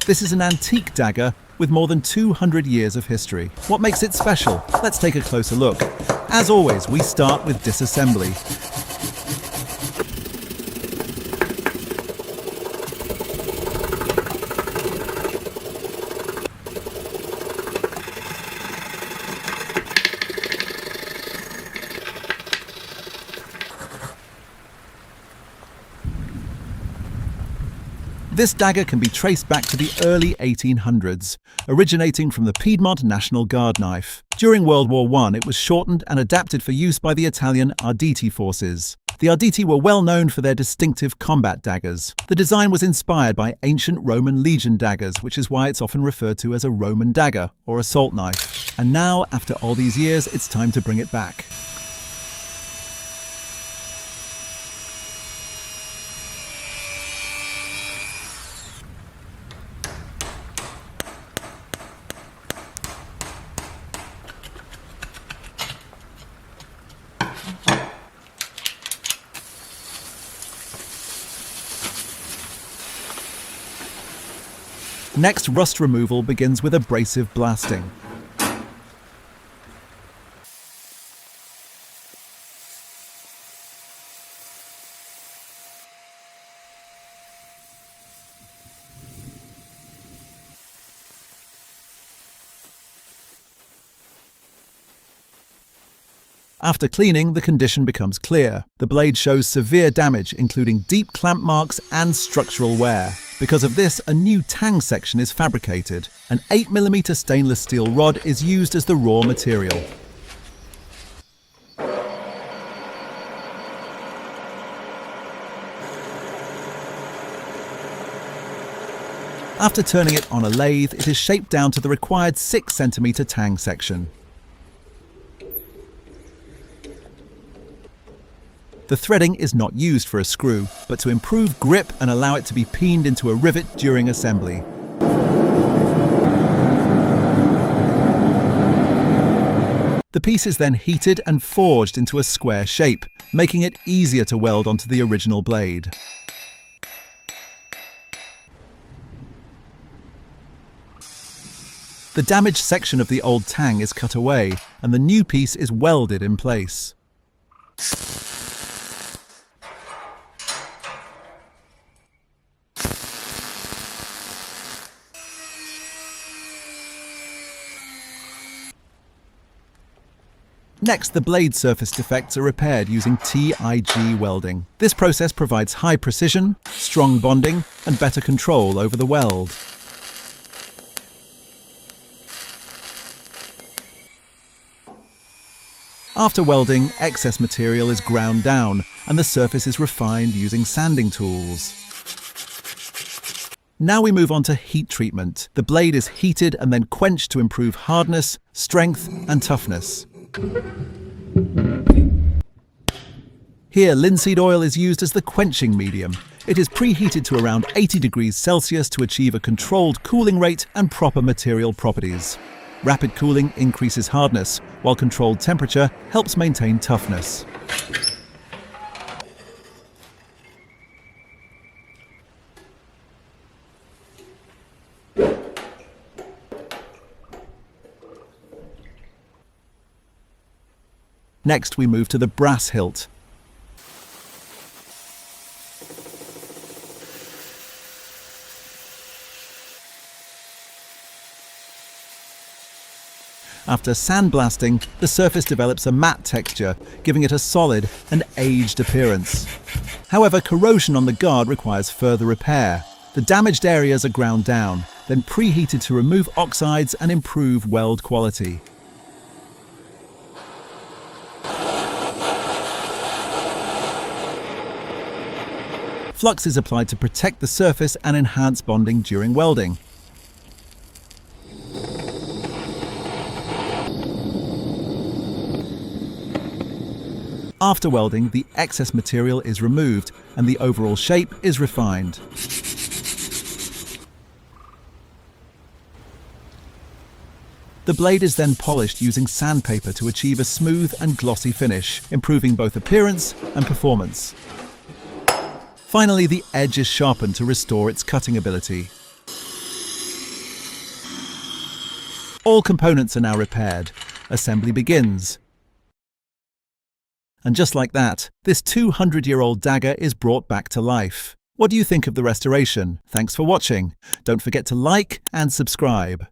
This is an antique dagger with more than 200 years of history. What makes it special? Let's take a closer look. As always, we start with disassembly. This dagger can be traced back to the early 1800s, originating from the Piedmont National Guard knife. During World War I, it was shortened and adapted for use by the Italian Arditi forces. The Arditi were well known for their distinctive combat daggers. The design was inspired by ancient Roman legion daggers, which is why it's often referred to as a Roman dagger or assault knife. And now, after all these years, it's time to bring it back. Next, rust removal begins with abrasive blasting. After cleaning, the condition becomes clear. The blade shows severe damage, including deep clamp marks and structural wear. Because of this, a new Tang section is fabricated. An 8mm stainless steel rod is used as the raw material. After turning it on a lathe, it is shaped down to the required 6cm Tang section. The threading is not used for a screw, but to improve grip and allow it to be peened into a rivet during assembly. The piece is then heated and forged into a square shape, making it easier to weld onto the original blade. The damaged section of the old Tang is cut away, and the new piece is welded in place. Next, the blade surface defects are repaired using TIG welding. This process provides high precision, strong bonding, and better control over the weld. After welding, excess material is ground down, and the surface is refined using sanding tools. Now we move on to heat treatment. The blade is heated and then quenched to improve hardness, strength, and toughness. Here, linseed oil is used as the quenching medium. It is preheated to around 80 degrees Celsius to achieve a controlled cooling rate and proper material properties. Rapid cooling increases hardness, while controlled temperature helps maintain toughness. Next, we move to the brass hilt. After sandblasting, the surface develops a matte texture, giving it a solid and aged appearance. However, corrosion on the guard requires further repair. The damaged areas are ground down, then preheated to remove oxides and improve weld quality. Flux is applied to protect the surface and enhance bonding during welding. After welding, the excess material is removed and the overall shape is refined. The blade is then polished using sandpaper to achieve a smooth and glossy finish, improving both appearance and performance. Finally, the edge is sharpened to restore its cutting ability. All components are now repaired. Assembly begins. And just like that, this 200-year-old dagger is brought back to life. What do you think of the restoration? Thanks for watching. Don't forget to like and subscribe.